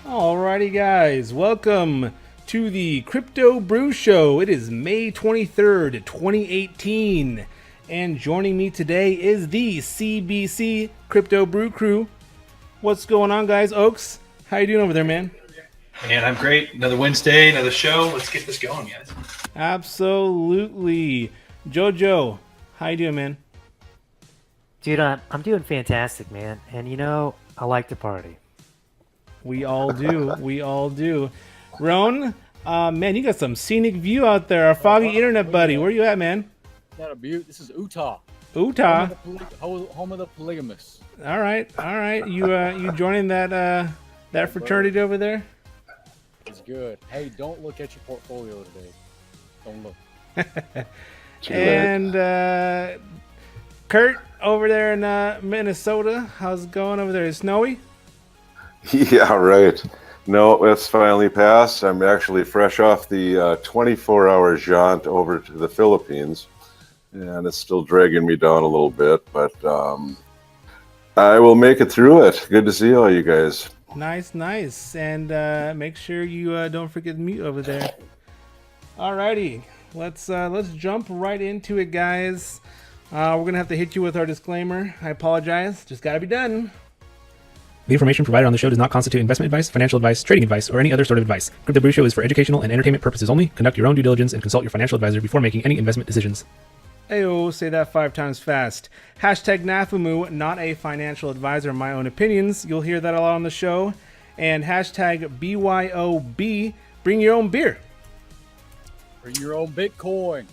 Alrighty guys, welcome to the Crypto Brew Show. It is May 23rd, 2018, and joining me today is the CBC Crypto Brew Crew. What's going on, guys? Oaks, how you doing over there, man? Man, I'm great. Another Wednesday, another show. Let's get this going, guys. Absolutely. Jojo, how you doing, man? Dude, I'm doing fantastic, man. And you know, I like to party. We all do. We all do. Roan, man, you got some scenic view out there. Our foggy internet buddy. Where you at, man? Not a butte. This is Utah. Utah. Home of the polygamists. All right, all right. You joining that fraternity over there? It's good. Hey, don't look at your portfolio today. Don't look. And Kurt over there in Minnesota. How's it going over there? Is it snowy? Yeah, right. No, it's finally passed. I'm actually fresh off the 24-hour jaunt over to the Philippines, and it's still dragging me down a little bit, but I will make it through it. Good to see all you guys. Nice, nice. And make sure you don't forget to mute over there. Alrighty, let's jump right into it, guys. We're gonna have to hit you with our disclaimer. I apologize. Just gotta be done. The information provided on the show does not constitute investment advice, financial advice, trading advice, or any other sort of advice. Crypto Brew Show is for educational and entertainment purposes only. Conduct your own due diligence and consult your financial advisor before making any investment decisions. Ayo, say that 5 times fast. Hashtag Nafumu, not a financial advisor, my own opinions. You'll hear that a lot on the show. And hashtag BYOB, bring your own beer. Bring your own Bitcoin.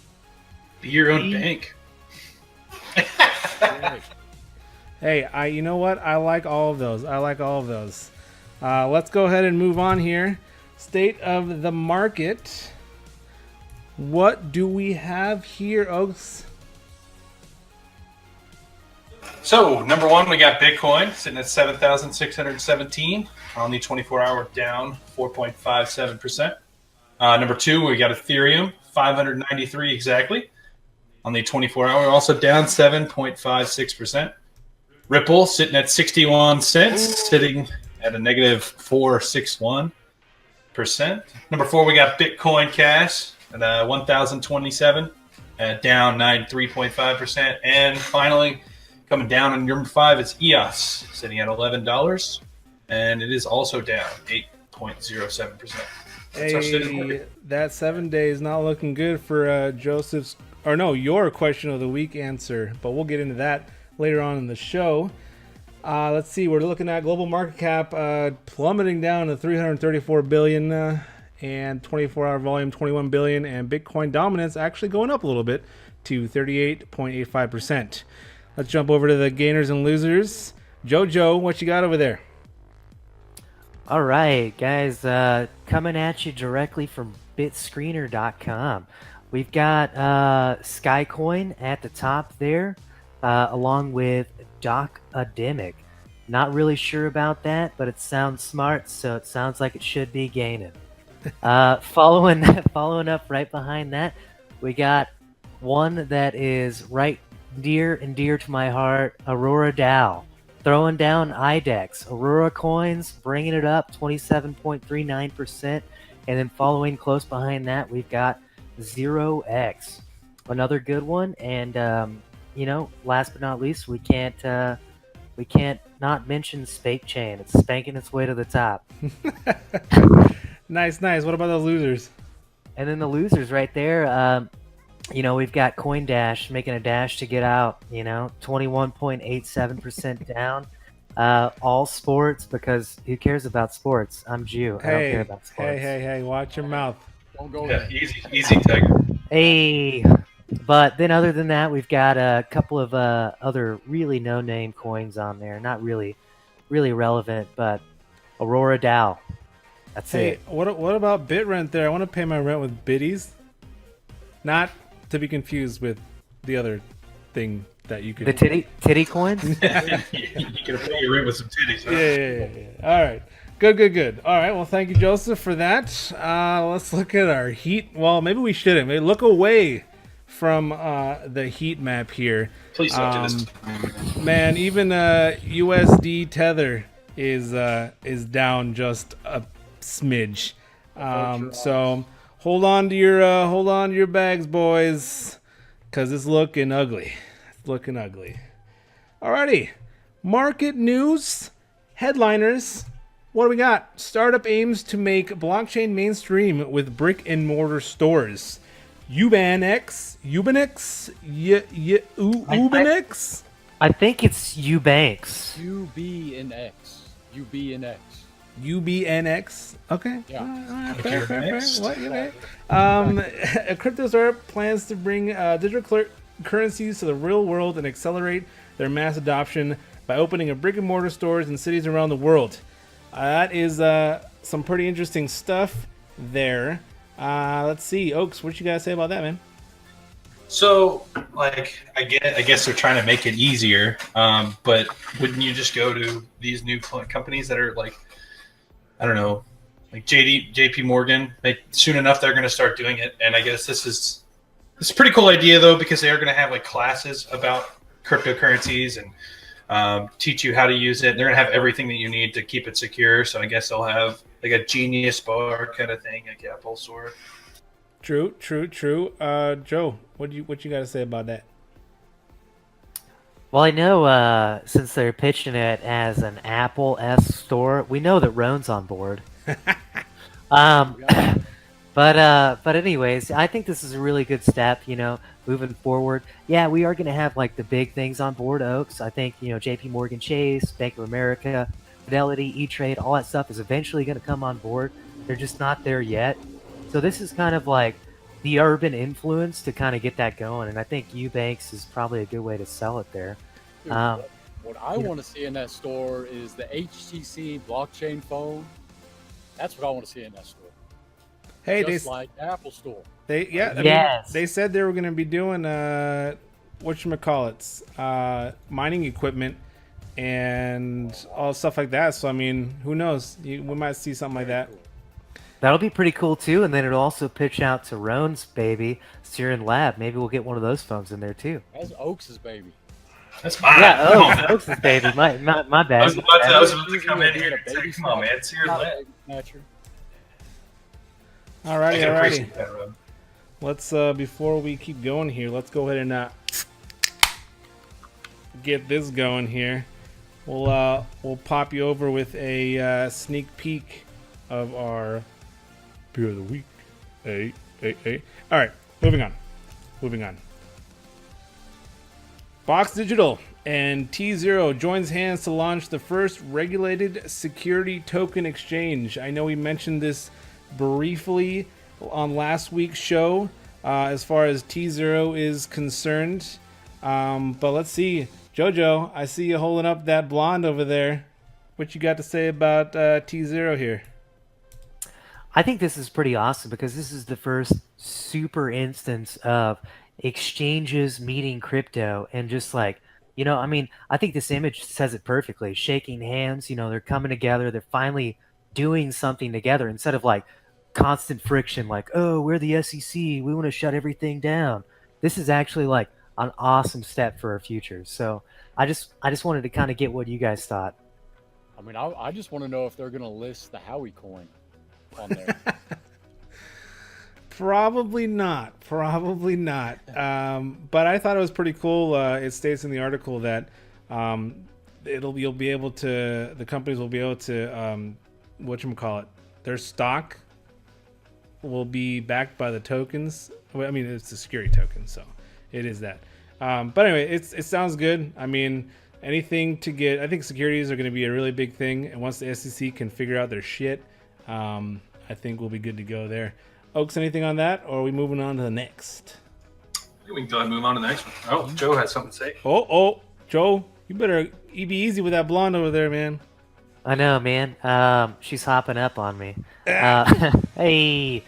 Be your own bank. Hey, you know what? I like all of those. I like all of those. Let's go ahead and move on here. State of the market. What do we have here, Oaks? So, number one, we got Bitcoin sitting at 7,617 on the 24-hour, down 4.57%. Number two, we got Ethereum, 593 exactly on the 24-hour, also down 7.56%. Ripple sitting at 61 cents, sitting at a negative 4.61%. Number four, we got Bitcoin Cash at 1,027, down 93.5%. And finally, coming down on number five, it's EOS, sitting at $11, and it is also down 8.07%. Hey, that 7 day is not looking good for your question of the week answer, but we'll get into that later on in the show. Let's see, we're looking at global market cap plummeting down to 334 billion and 24-hour volume 21 billion, and Bitcoin dominance actually going up a little bit to 38.85%. Let's jump over to the gainers and losers. Jojo, what you got over there? All right, guys, coming at you directly from bitscreener.com. We've got Skycoin at the top there, along with Docademic. Not really sure about that, but it sounds smart, so it sounds like it should be gaining. Following up right behind that, we got one that is right near and dear to my heart, Aurora DAO. Throwing down IDEX. Aurora Coins bringing it up 27.39%. And then following close behind that, we've got 0x. Another good one. And, last but not least, we can't not mention Spake Chain. It's spanking its way to the top. Nice. What about those losers? And then the losers right there, we've got CoinDash making a dash to get out, 21.87% down. All sports, because who cares about sports? I'm Jew. I don't care about sports. Hey, watch your mouth. Don't go Yeah, there. easy, Tiger. Hey. But then other than that, we've got a couple of other really no-name coins on there. Not really relevant, but Aurora DAO. That's it. What about BitRent there? I want to pay my rent with biddies. Not to be confused with the other thing that you could... The titty coins? You could pay your rent with some titties. Huh? Yeah. All right. Good. All right. Well, thank you, Joseph, for that. Let's look at our heat. Well, maybe we shouldn't. Maybe look away from the heat map here. Please don't do this. Man, even USD Tether is down just a smidge. So hold on to your bags, boys, because it's looking ugly. It's looking ugly. Alrighty, market news, headliners. What do we got? Startup aims to make blockchain mainstream with brick and mortar stores. Ubanix? I think it's Ubanks. UBNX. Okay. Yeah. Fair. What? Okay. A crypto startup plans to bring digital currencies to the real world and accelerate their mass adoption by opening a brick and mortar stores in cities around the world. That is some pretty interesting stuff there. Let's see, Oaks, what you guys say about that, man? So, like, I guess they're trying to make it easier, but wouldn't you just go to these new companies that are like, I don't know, like JP Morgan? Like, soon enough, they're going to start doing it, and I guess this is a pretty cool idea though, because they are going to have like classes about cryptocurrencies and teach you how to use it. They're going to have everything that you need to keep it secure. So I guess they'll have like a Genius bar kind of thing, like Apple Store. True. Joe, what you got to say about that? Well, I know since they're pitching it as an Apple-esque store, we know that Roan's on board. But anyways, I think this is a really good step, moving forward. Yeah, we are going to have like the big things on board, Oaks. I think, JP Morgan Chase, Bank of America, Fidelity, E-Trade, all that stuff is eventually going to come on board. They're just not there yet. So this is kind of like the urban influence to kind of get that going. And I think Ubanks is probably a good way to sell it there. Dude, what I want to see in that store is the HTC blockchain phone. That's what I want to see in that store. Hey, Just like Apple Store. I Yes. mean, they said they were going to be doing whatchamacallits, mining equipment and all stuff like that. So I mean, who knows? We might see something like that. Cool. That'll be pretty cool too. And then it'll also pitch out to Roan's baby, Siren Lab. Maybe we'll get one of those phones in there too. That's Oaks' baby. That's mine. Yeah, Come on, man. Oaks' baby. My bad. I was about to come in here and say, come on, man. It's your Not a lab. baby snatcher. I can Alrighty. appreciate that, Rob. Let's before we keep going here, let's go ahead and get this going here. We'll pop you over with a sneak peek of our beer of the week. Hey. All right, moving on. Box Digital and T0 joins hands to launch the first regulated security token exchange. I know we mentioned this briefly on last week's show as far as T0 is concerned. But let's see. Jojo, I see you holding up that blonde over there. What you got to say about T0 here? I think this is pretty awesome because this is the first super instance of exchanges meeting crypto and just like, I think this image says it perfectly. Shaking hands, they're coming together. They're finally doing something together instead of like constant friction, like, oh, we're the SEC. We want to shut everything down. This is actually like an awesome step for our future. So I just wanted to kind of get what you guys thought. I mean, I just want to know if they're going to list the Howie coin on there. Probably not. But I thought it was pretty cool. It states in the article that the companies will be able to their stock will be backed by the tokens. Well, I mean, it's a security token, so it is that. But anyway, it sounds good. I mean, anything to get. I think securities are going to be a really big thing, and once the SEC can figure out their shit, I think we'll be good to go there. Oaks, anything on that, or are we moving on to the next? We can go ahead and move on to the next one. Oh, Joe has something to say. Oh, Joe, you better be easy with that blonde over there, man. I know, man. She's hopping up on me. Hey.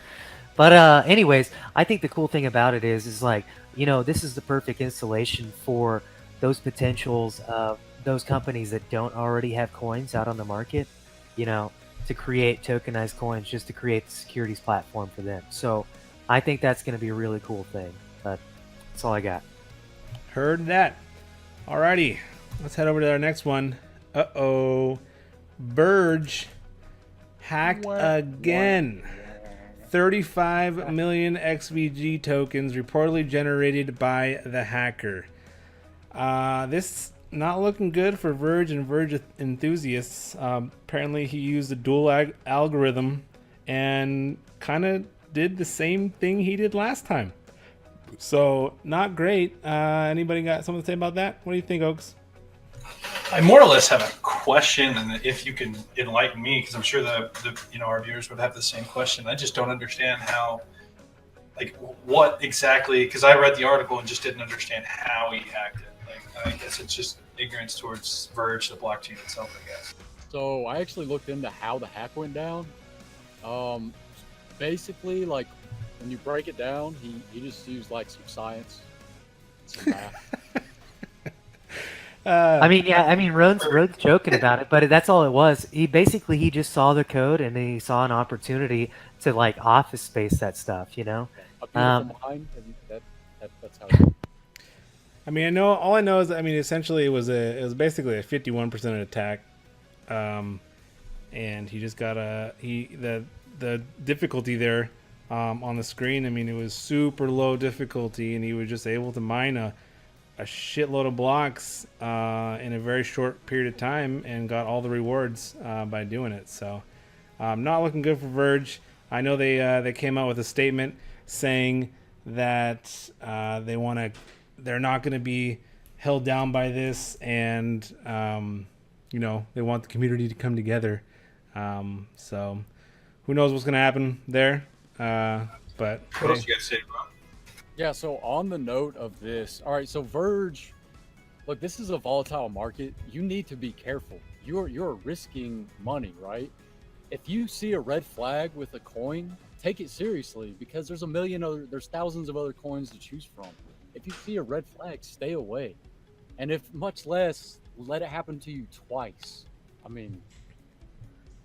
But anyways, I think the cool thing about it is like, this is the perfect installation for those potentials of those companies that don't already have coins out on the market, to create tokenized coins just to create the securities platform for them. So I think that's going to be a really cool thing. But that's all I got. Heard that. Alrighty, let's head over to our next one. Verge hacked again. 35 million XVG tokens reportedly generated by the hacker. This not looking good for Verge and Verge enthusiasts. Apparently he used a dual algorithm and kind of did the same thing he did last time. So not great. Anybody got something to say about that? What do you think, Oaks? I more or less have a question, and if you can enlighten me, because I'm sure the our viewers would have the same question. I just don't understand how, like, what exactly? Because I read the article and just didn't understand how he hacked it. Like, I guess it's just ignorance towards Verge, the blockchain itself, I guess. So I actually looked into how the hack went down. Basically, like, when you break it down, he just used like some science, some math. I mean, Roan's joking about it, but that's all it was. He just saw the code and he saw an opportunity to like office space that stuff, you know. A beautiful mind, and that's how. It I mean, all I know is, I mean, essentially it was basically a 51% attack, and he just got the difficulty there on the screen. I mean, it was super low difficulty, and he was just able to mine a shitload of blocks in a very short period of time and got all the rewards by doing it. So not looking good for Verge. I know they came out with a statement saying that they're not going to be held down by this, and they want the community to come together. So who knows what's going to happen there? But What else you got to say, Ron? Yeah, so on the note of this, all right, so Verge, look, this is a volatile market. You need to be careful. You're risking money, right? If you see a red flag with a coin, take it seriously, because there's thousands of other coins to choose from. If you see a red flag, stay away. And if much less, let it happen to you twice. I mean,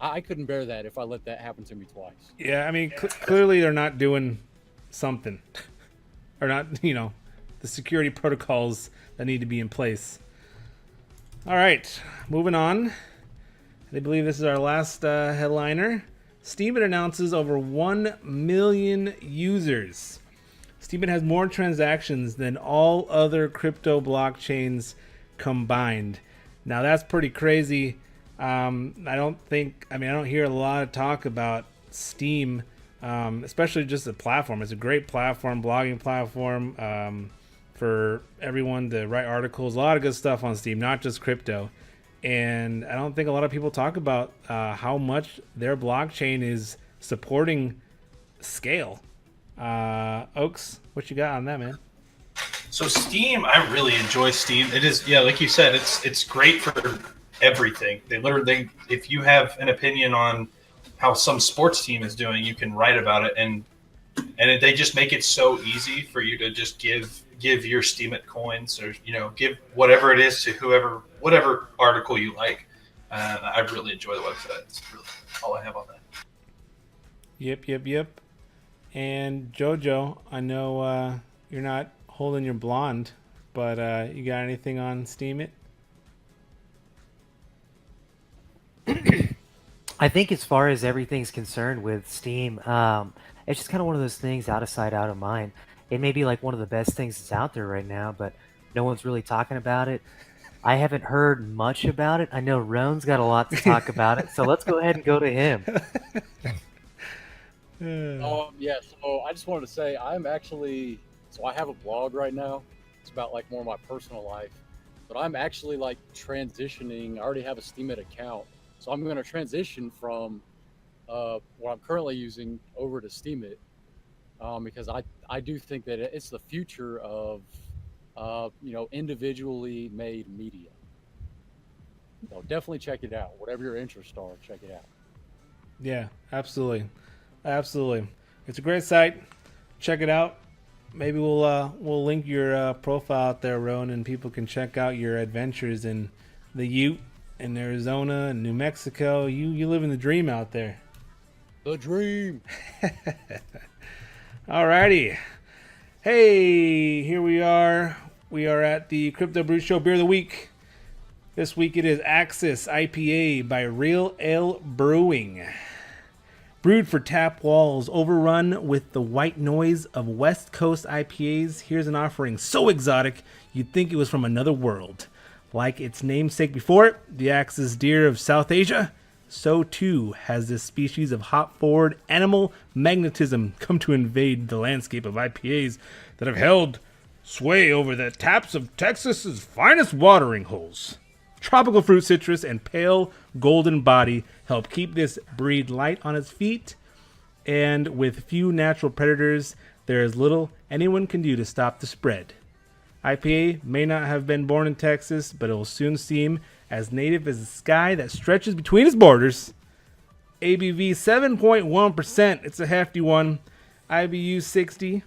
I couldn't bear that if I let that happen to me twice. Yeah, I mean, clearly they're not doing something. Or not, the security protocols that need to be in place. All right, moving on. I believe this is our last headliner. Steemit announces over 1 million users. Steemit has more transactions than all other crypto blockchains combined. Now that's pretty crazy. I don't hear a lot of talk about Steem. Especially just the platform. It's a great platform, blogging platform for everyone to write articles. A lot of good stuff on Steem, not just crypto. And I don't think a lot of people talk about how much their blockchain is supporting scale. Oaks, what you got on that, man? So Steem, I really enjoy Steem. It is, yeah, like you said, it's great for everything. If you have an opinion on how some sports team is doing, you can write about it, and they just make it so easy for you to just give your Steemit coins, or give whatever it is to whatever article you like. I really enjoy the website. It's really all I have on that. Yep. And Jojo, I know you're not holding your blonde, but you got anything on Steemit? I think as far as everything's concerned with Steem, it's just kind of one of those things, out of sight, out of mind. It may be like one of the best things that's out there right now, but no one's really talking about it. I haven't heard much about it. I know Roan's got a lot to talk about it, so let's go ahead and go to him. Yeah, so I just wanted to say I have a blog right now. It's about like more of my personal life, but I'm actually like transitioning. I already have a Steemit account. So I'm going to transition from what I'm currently using over to Steemit, because I do think that it's the future of individually made media. So definitely check it out. Whatever your interests are, check it out. Yeah, absolutely. It's a great site. Check it out. Maybe we'll link your profile out there, Roan, and people can check out your adventures in the Ute in Arizona and New Mexico. You live in the dream out there. The dream. Alrighty. Hey, here we are. We are at the Crypto Brew Show Beer of the Week. This week it is Axis IPA by Real Ale Brewing. Brewed for tap walls, overrun with the white noise of West Coast IPAs, here's an offering so exotic you'd think it was from another world. Like its namesake before it, the Axis deer of South Asia, so too has this species of hop-forward animal magnetism come to invade the landscape of IPAs that have held sway over the taps of Texas's finest watering holes. Tropical fruit citrus and pale golden body help keep this breed light on its feet, and with few natural predators, there is little anyone can do to stop the spread. IPA may not have been born in Texas, but it will soon seem as native as the sky that stretches between its borders. ABV 7.1%, it's a hefty one. IBU 60.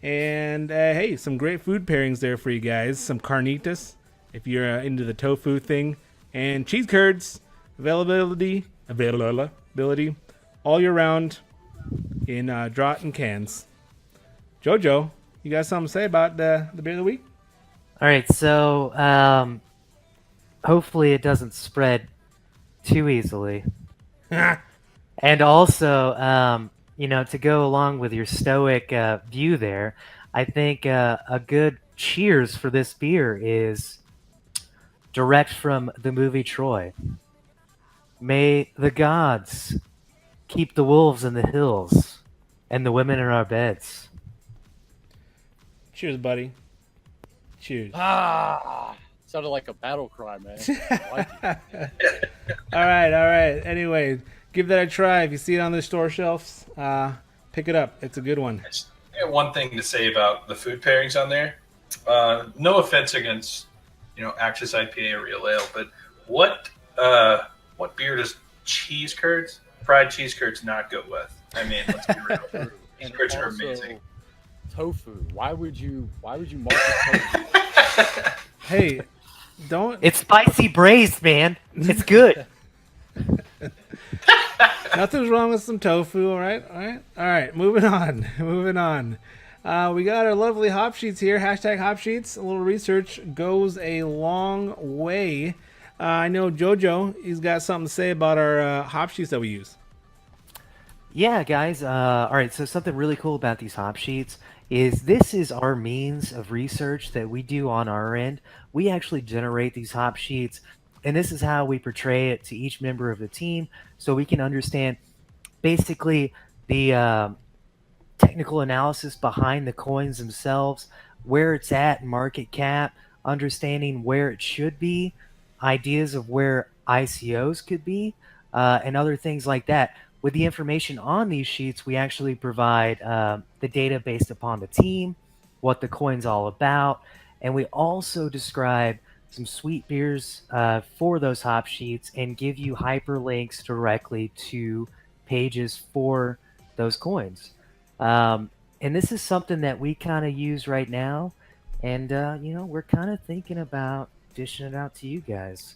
And hey, some great food pairings there for you guys. Some carnitas, if you're into the tofu thing, and cheese curds. Availability all year round in draught and cans. Jojo, you got something to say about the beer of the week? All right, so hopefully it doesn't spread too easily. And also, to go along with your stoic view there, I think a good cheers for this beer is direct from the movie Troy. May the gods keep the wolves in the hills and the women in our beds. Cheers, buddy. Cheers. Sounded like a battle cry, man. I like it. All right. Anyway, give that a try. If you see it on the store shelves, pick it up. It's a good one. I got one thing to say about the food pairings on there. No offense against, Axis IPA or Real Ale, but what beer does fried cheese curds not go with? I mean, let's be real. Cheese curds are amazing. Tofu. Why would you market tofu? Hey, don't. It's spicy braised, man. It's good. Nothing's wrong with some tofu. All right. Moving on. We got our lovely hop sheets here. Hashtag hop sheets. A little research goes a long way. I know Jojo, he's got something to say about our hop sheets that we use. Yeah, guys. All right, so something really cool about these hop sheets is this is our means of research that we do on our end. We actually generate these hop sheets, and this is how we portray it to each member of the team so we can understand basically the technical analysis behind the coins themselves, where it's at in market cap, understanding where it should be, ideas of where ICOs could be, and other things like that. With the information on these sheets, we actually provide the data based upon the team, what the coin's all about, and we also describe some sweet beers for those hop sheets and give you hyperlinks directly to pages for those coins. And this is something that we kind of use right now, and we're kind of thinking about dishing it out to you guys.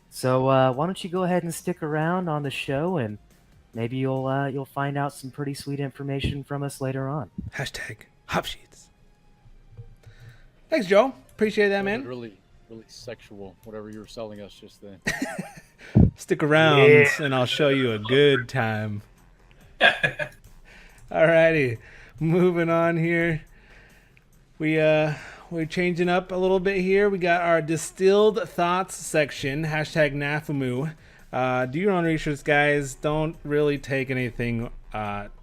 So why don't you go ahead and stick around on the show, and maybe you'll find out some pretty sweet information from us later on. Hashtag hop sheets. Thanks, Joe. Appreciate that, man. Really, really sexual, whatever you were selling us just then. Stick around, and I'll show you a good time. Alrighty, moving on here. We're changing up a little bit here. We got our distilled thoughts section. Hashtag Nafumu. Do your own research, guys. Don't really take anything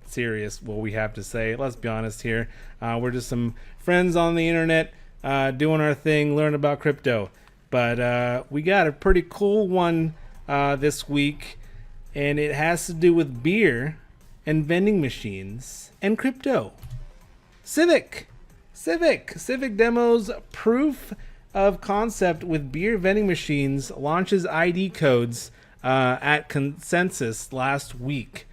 serious what we have to say. Let's be honest here. We're just some friends on the internet doing our thing, learning about crypto. But we got a pretty cool one this week, and it has to do with beer and vending machines and crypto. Civic demos proof of concept with beer vending machines launches ID codes at Consensus last week.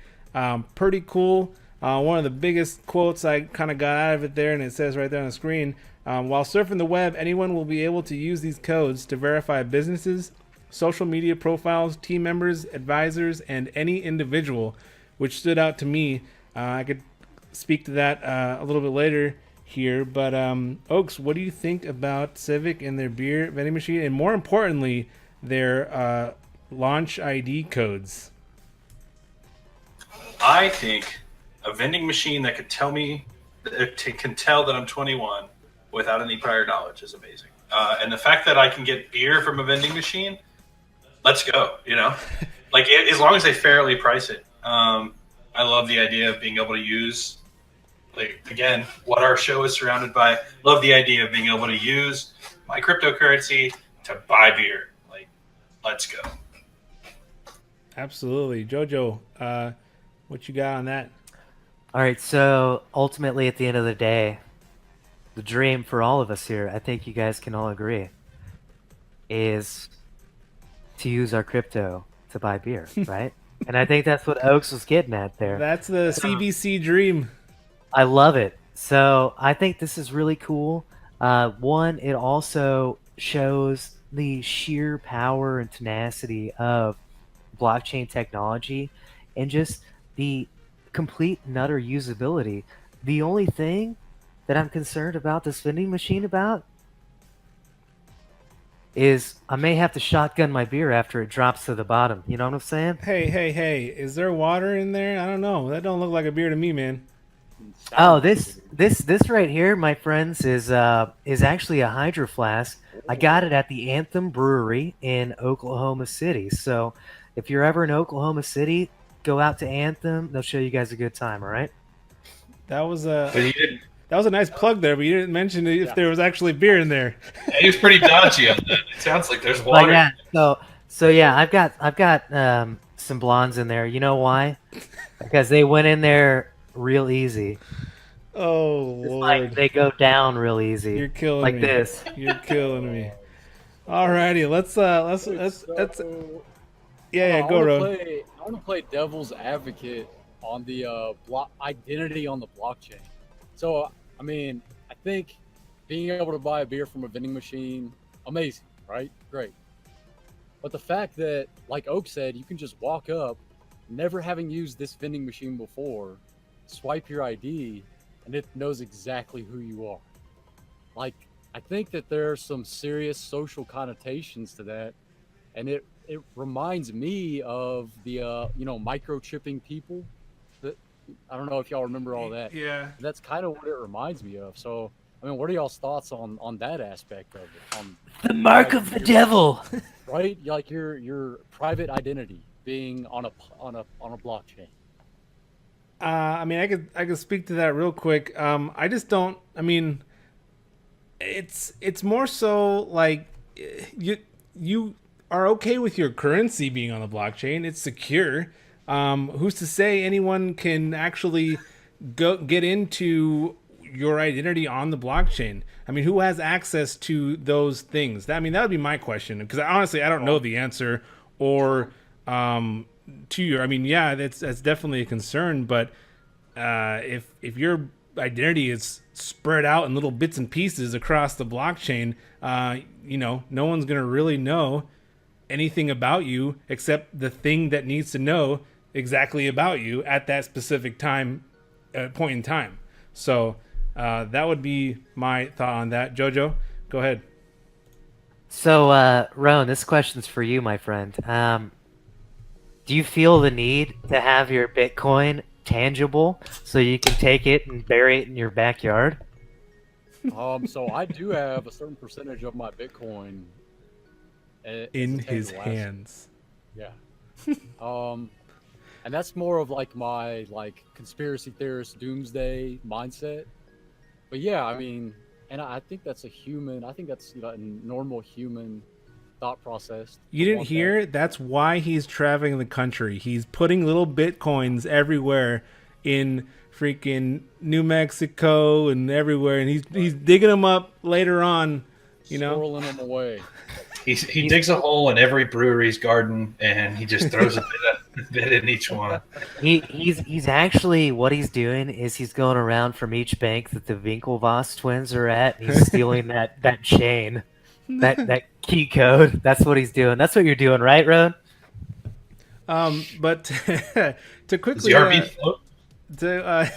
Pretty cool. One of the biggest quotes I kind of got out of it there, and it says right there on the screen, while surfing the web, anyone will be able to use these codes to verify businesses, social media profiles, team members, advisors, and any individual, which stood out to me. I could speak to that a little bit later here, but Oaks, what do you think about Civic and their beer vending machine, and more importantly, their launch ID codes? I think a vending machine that could tell me, can tell that I'm 21 without any prior knowledge is amazing. And the fact that I can get beer from a vending machine, let's go. Like as long as they fairly price it. I love the idea of being able to use, like, again, what our show is surrounded by. Love the idea of being able to use my cryptocurrency to buy beer. Like, let's go. Absolutely. Jojo, what you got on that? All right, so ultimately at the end of the day, the dream for all of us here, I think you guys can all agree, is to use our crypto to buy beer, right? And I think that's what Oaks was getting at there. That's the CBC dream. I love it. So I think this is really cool. One, it also shows the sheer power and tenacity of blockchain technology and just the complete and utter usability. The only thing that I'm concerned about this vending machine about is I may have to shotgun my beer after it drops to the bottom. You know what I'm saying? Hey! Is there water in there? I don't know. That don't look like a beer to me, man. Oh, this right here, my friends, is actually a hydro flask. I got it at the Anthem Brewery in Oklahoma City. So, if you're ever in Oklahoma City, go out to Anthem. They'll show you guys a good time. All right. That was But he didn't. that was a nice plug there, but you didn't mention if there was actually beer in there. He was pretty dodgy on that. It sounds like there's But water. yeah, so yeah, I've got some blondes in there. You know why? Because they went in there real easy. Oh It's Lord, like they go down real easy. you're killing like me. this. You're killing me. Alrighty, let's go, Ron. I want to play devil's advocate on the identity on the blockchain. So, I mean, I think being able to buy a beer from a vending machine, amazing, right? Great. But the fact that, like Oak said, you can just walk up, never having used this vending machine before, swipe your ID, and it knows exactly who you are. Like, I think that there are some serious social connotations to that, and it reminds me of the microchipping people. That I don't know if y'all remember all that. Yeah. That's kind of what it reminds me of. So, I mean, what are y'all's thoughts on that aspect of it? On The mark of the devil. right, like your private identity being on a blockchain. I mean, I could speak to that real quick. I just don't. I mean, it's more so like you are okay with your currency being on the blockchain. It's secure. Who's to say anyone can actually get into your identity on the blockchain? I mean, who has access to those things? I mean, that would be my question, because honestly, I don't know the answer. Or to your, I mean, yeah, that's definitely a concern. But if your identity is spread out in little bits and pieces across the blockchain, no one's gonna really know anything about you except the thing that needs to know exactly about you at that specific point in time. So that would be my thought on that. Jojo, go ahead. So, Roan, this question's for you, my friend. Do you feel the need to have your Bitcoin tangible so you can take it and bury it in your backyard? So I do have a certain percentage of my Bitcoin In his tangible asset. hands. Yeah. And that's more of like my conspiracy theorist doomsday mindset. But yeah, I mean, and I think that's a normal human thought process. You didn't hear? That's why he's traveling the country. He's putting little Bitcoins everywhere in freaking New Mexico and everywhere, and he's digging them up later on, Swirling them away. He digs a hole in every brewery's garden, and he just throws a bit in each one. He's actually, what he's doing is he's going around from each bank that the Winklevoss twins are at, and he's stealing that chain. that key code. That's what he's doing. That's what you're doing, right, Roan? But to Is quickly the RB float? to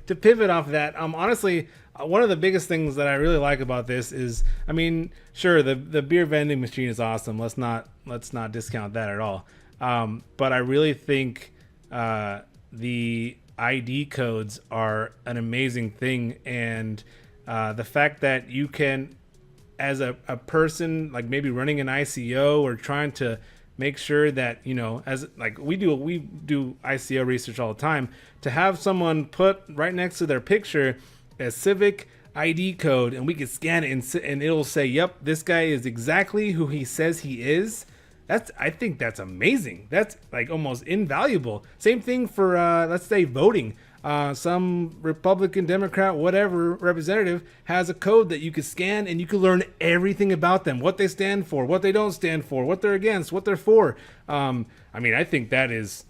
to pivot off of that, honestly, one of the biggest things that I really like about this is, I mean, sure, the beer vending machine is awesome. Let's not discount that at all. But I really think the ID codes are an amazing thing, and the fact that you can, as a person, like maybe running an ICO or trying to make sure that, you know, as like we do ICO research all the time, to have someone put right next to their picture a Civic ID code, and we can scan it and it'll say, yep, this guy is exactly who he says he is. I think that's amazing. That's like almost invaluable. Same thing for let's say voting. Some Republican, Democrat, whatever representative has a code that you can scan, and you can learn everything about them, what they stand for, what they don't stand for, what they're against, what they're for. I mean, I think that is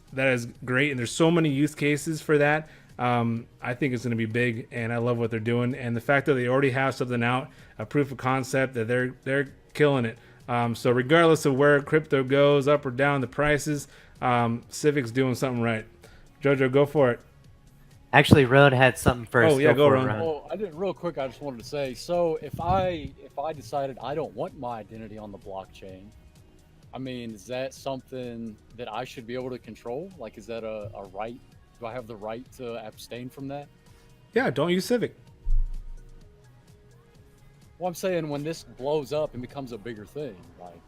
great, and there's so many use cases for that. I think it's going to be big, and I love what they're doing, and the fact that they already have something out, a proof of concept, that they're killing it. So regardless of where crypto goes, up or down the prices, Civic's doing something right. Jojo, go for it. Actually, Roan had something first. Oh, yeah, go, for it, Roan. Oh, I didn't. Real quick, I just wanted to say. So if I decided I don't want my identity on the blockchain, I mean, is that something that I should be able to control? Like, is that a right? Do I have the right to abstain from that? Yeah, don't use Civic. Well, I'm saying when this blows up and becomes a bigger thing, like.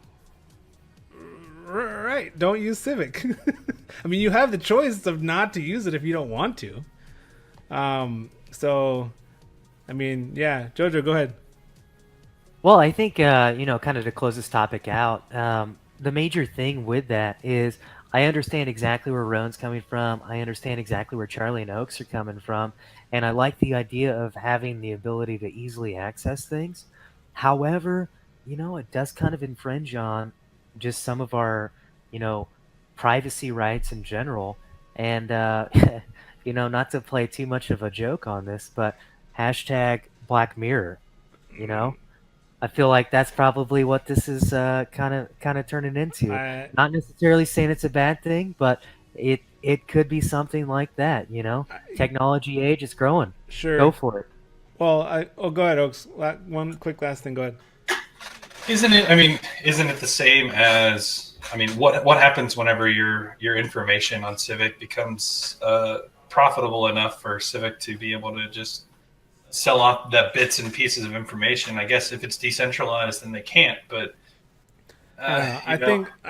Right, don't use Civic. I mean, you have the choice of not to use it if you don't want to. So, I mean, yeah, Jojo, go ahead. Well, I think, you know, kind of to close this topic out, the major thing with that is I understand exactly where Roan's coming from. I understand exactly where Charlie and Oaks are coming from. And I like the idea of having the ability to easily access things. However, you know, it does kind of infringe on just some of our, you know, privacy rights in general. And, you know, not to play too much of a joke on this, but hashtag Black Mirror, you know? I feel like that's probably what this is kind of turning into. Not necessarily saying it's a bad thing, but it could be something like that, you know? Technology age is growing. Sure. Go for it. Well, go ahead, Oaks. One quick last thing. Go ahead. Isn't it the same as, I mean, what happens whenever your information on Civic becomes profitable enough for Civic to be able to just sell off that bits and pieces of information? I guess if it's decentralized, then they can't. But I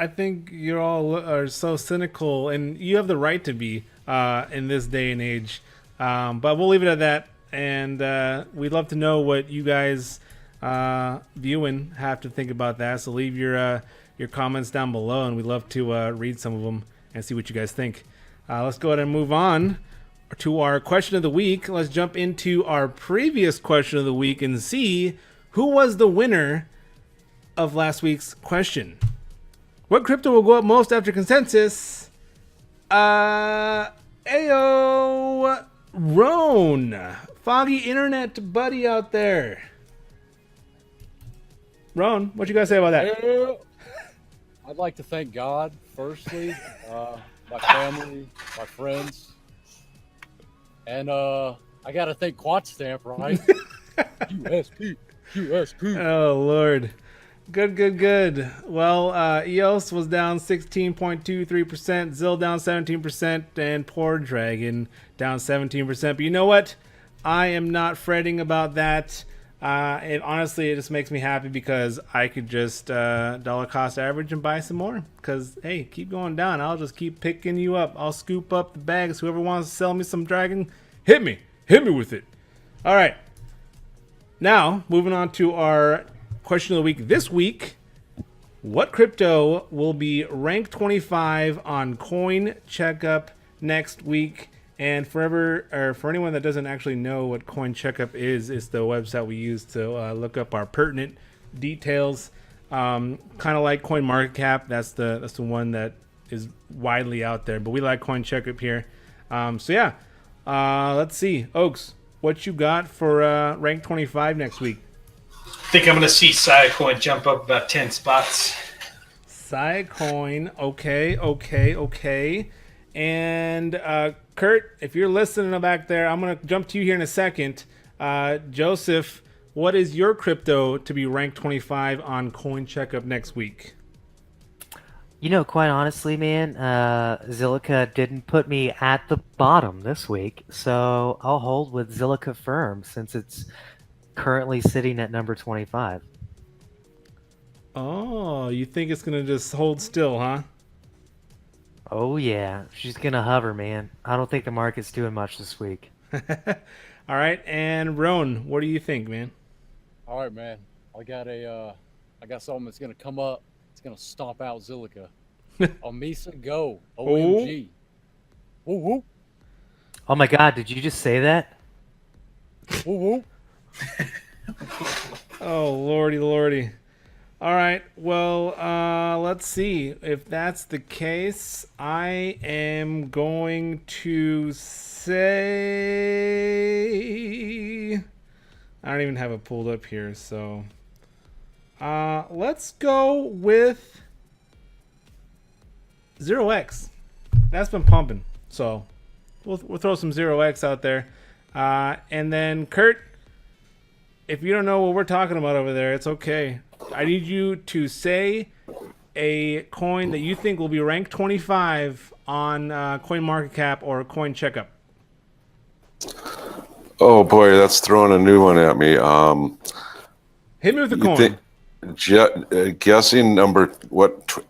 think you all are so cynical, and you have the right to be in this day and age. But we'll leave it at that, and we'd love to know what you guys viewing have to think about that. So leave your comments down below, and we'd love to read some of them and see what you guys think. Let's go ahead and move on to our question of the week. Let's jump into our previous question of the week and see who was the winner of last week's question. What crypto will go up most after consensus? Ayo Roan, foggy internet buddy out there. Roan, what you gotta say about that? I'd like to thank God, firstly, my family, my friends, and I gotta thank Quad Stamp, right? USP. Oh Lord, good. Well, EOS was down 16.23%, ZIL down 17%, and Poor Dragon down 17%. But you know what? I am not fretting about that. Honestly, it just makes me happy because I could just dollar cost average and buy some more. Because, hey, keep going down. I'll just keep picking you up. I'll scoop up the bags. Whoever wants to sell me some Dragon, hit me with it. All right. Now, moving on to our question of the week. This week, what crypto will be ranked 25 on Coin Checkup next week? And for anyone that doesn't actually know what Coin Checkup is, it's the website we use to look up our pertinent details. Kind of like CoinMarketCap, that's the one that is widely out there. But we like Coin Checkup here. Let's see, Oaks, what you got for rank 25 next week? think I'm going to see Siacoin jump up about 10 spots. Siacoin, okay. And Kurt, if you're listening back there, I'm going to jump to you here in a second. Joseph, what is your crypto to be ranked 25 on Coin Checkup next week? You know, quite honestly, man, Zilliqa didn't put me at the bottom this week, so I'll hold with Zilliqa Firm since it's currently sitting at number 25. Oh, you think it's going to just hold still, huh? Oh, yeah. She's going to hover, man. I don't think the market's doing much this week. All right, and Roan, what do you think, man? All right, man. I got something that's gonna come up. It's gonna stomp out Zilliqa. Amisa Go. OMG. Woo woo. Oh my God! Did you just say that? Woo woo. Oh, lordy. All right, well, let's see. If that's the case, I am going to say... I don't even have it pulled up here, so... let's go with 0x. That's been pumping, so we'll throw some 0x out there. And then, Kurt, if you don't know what we're talking about over there, it's okay. I need you to say a coin that you think will be ranked 25 on CoinMarketCap or Coin Checkup. Oh boy, that's throwing a new one at me. Hit me with the You coin. think- guessing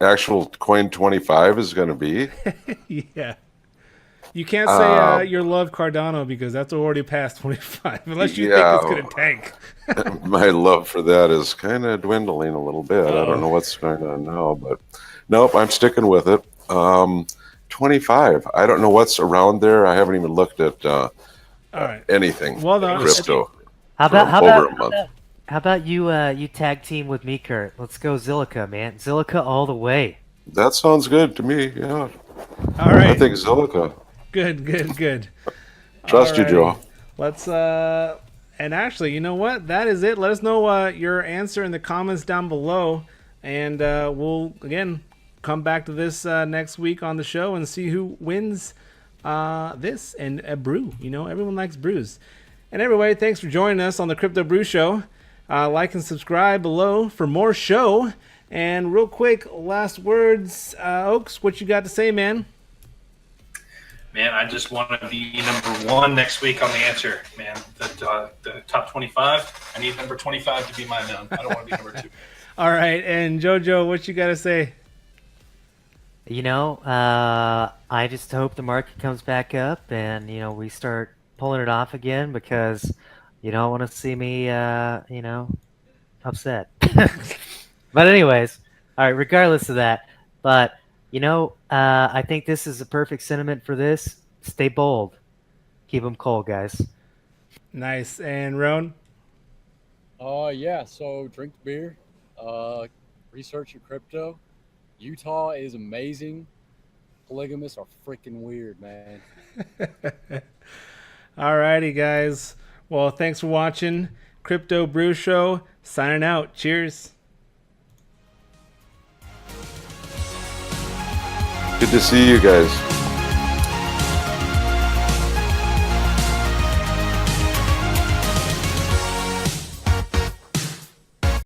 actual coin 25 is going to be? Yeah. You can't say your love Cardano because that's already past 25, unless you think it's going to tank. My love for that is kind of dwindling a little bit. I don't know what's going on now, but nope, I'm sticking with it. 25. I don't know what's around there. I haven't even looked at anything. Well done. Crypto. How over a month. about you tag team with me, Kurt? Let's go Zilliqa, man. Zilliqa all the way. That sounds good to me. Yeah. All right. I think Zilliqa. Good. Trust you, Joe. Let's and actually, you know what? That is it. Let us know your answer in the comments down below, and we'll again come back to this next week on the show and see who wins this and a brew. You know, everyone likes brews. And everybody, thanks for joining us on the Crypto Brew Show. Like and subscribe below for more show. And real quick, last words, Oaks, what you got to say, man? Man, I just want to be number one next week on the answer, man. The top 25. I need number 25 to be my known. I don't want to be number two. All right, and JoJo, what you got to say? You know, I just hope the market comes back up and, you know, we start pulling it off again because you don't want to see me, you know, upset. But anyways, all right, regardless of that, but, you know, I think this is a perfect sentiment for this. Stay bold. Keep them cold, guys. Nice. And Roan? Yeah, so drink beer, research your crypto. Utah is amazing. Polygamists are freaking weird, man. All righty, guys. Well, thanks for watching. Crypto Brew Show. Signing out. Cheers. Good to see you guys.